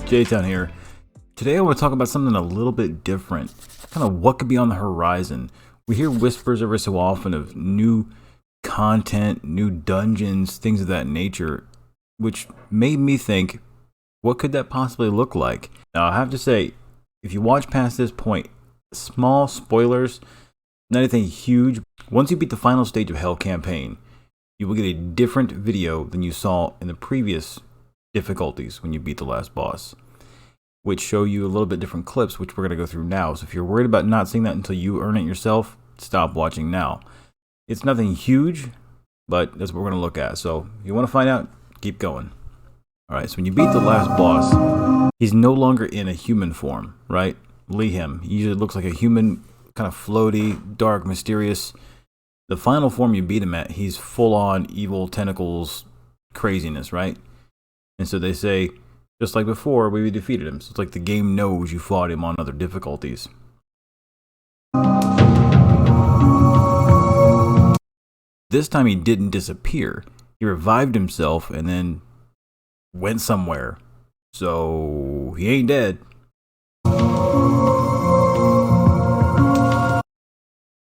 J-Town here. Today I want to talk about something a little bit different, kind of what could be on the horizon. We hear whispers every so often of new content, new dungeons, things of that nature, which made me think, what could that possibly look like? Now I have to say, if you watch past this point, small spoilers, not anything huge. Once you beat the final stage of Hell campaign, you will get a different video than you saw in the previous difficulties when you beat the last boss, which show you a little bit different clips, which we're going to go through now. So if you're worried about not seeing that until you earn it yourself, stop watching now. It's nothing huge, but that's what we're going to look at. So if you want to find out, keep going. Alright, so when you beat the last boss, he's no longer in a human form, right? Him. He usually looks like a human, kind of floaty, dark, mysterious. The final form you beat him at, he's full on evil tentacles craziness, right? And so they say, just like before, we defeated him. So it's like the game knows you fought him on other difficulties. This time he didn't disappear. He revived himself and then went somewhere. So he ain't dead.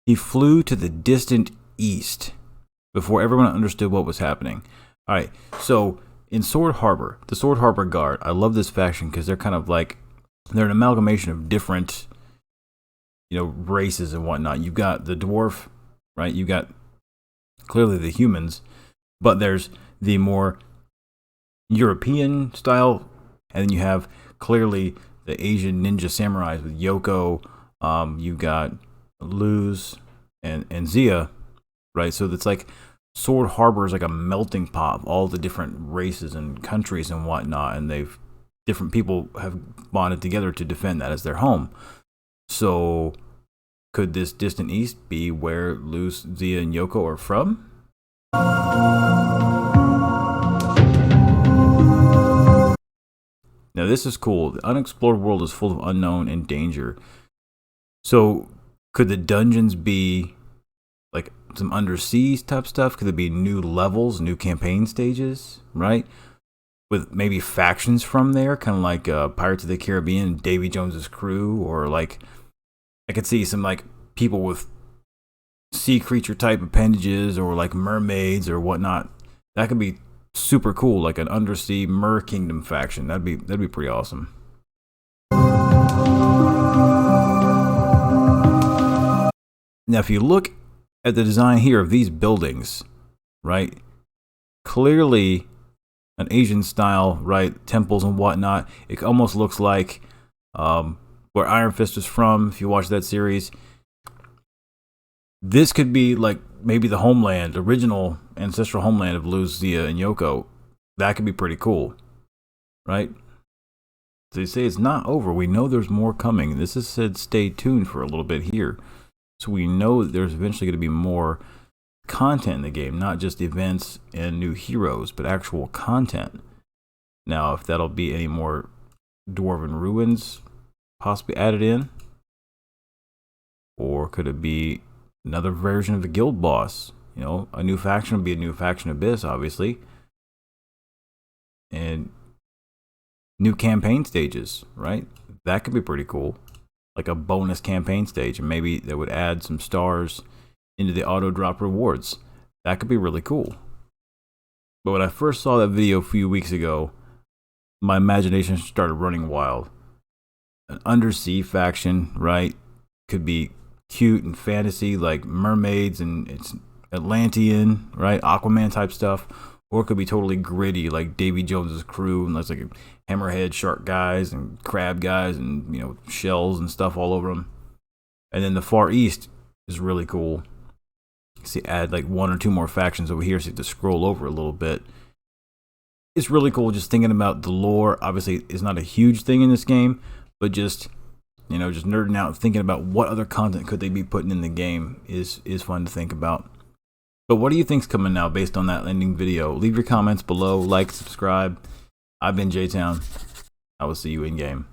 He flew to the distant east before everyone understood what was happening. Alright, so in Sword Harbor, the Sword Harbor Guard, I love this faction because they're kind of like, they're an amalgamation of different, races and whatnot. You've got the dwarf, right? You got clearly the humans, but there's the more European style, and then you have clearly the Asian ninja samurais with Yoko. You've got Luz and Zia, right? So it's like Sword Harbor is like a melting pot of all the different races and countries and whatnot, and different people have bonded together to defend that as their home. So could this distant east be where Luz, Zia, and Yoko are from? Now this is cool. The unexplored world is full of unknown and danger. So could the dungeons be like some undersea type stuff? Could there be new levels, new campaign stages, right? With maybe factions from there, kind of like Pirates of the Caribbean, Davy Jones's crew, or like I could see some like people with sea creature type appendages, or like mermaids or whatnot. That could be super cool, like an undersea Mer Kingdom faction. That'd be pretty awesome. Now, if you look at the design here of these buildings, right? Clearly an Asian style, right? Temples and whatnot. It almost looks like where Iron Fist is from, if you watch that series. This could be like maybe the homeland, original ancestral homeland of Luz, Zia, and Yoko. That could be pretty cool, right? So they say it's not over. We know there's more coming. This is said stay tuned for a little bit here. So we know that there's eventually going to be more content in the game, not just events and new heroes, but actual content. Now, if that'll be any more Dwarven Ruins possibly added in, or could it be another version of the guild boss? A new faction would be a new faction Abyss, obviously, and new campaign stages, right? That could be pretty cool. Like a bonus campaign stage, and maybe that would add some stars into the auto drop rewards. That could be really cool. But when I first saw that video a few weeks ago, my imagination started running wild. An undersea faction, right? Could be cute and fantasy, like mermaids and it's Atlantean, right? Aquaman type stuff. Or it could be totally gritty, like Davy Jones's crew, and there's like hammerhead shark guys and crab guys and shells and stuff all over them. And then the Far East is really cool. You see, add like one or two more factions over here, so you have to scroll over a little bit. It's really cool just thinking about the lore. Obviously, it's not a huge thing in this game, but just just nerding out and thinking about what other content could they be putting in the game is fun to think about. But what do you think's coming now based on that ending video? Leave your comments below, like, subscribe. I've been J-Town. I will see you in game.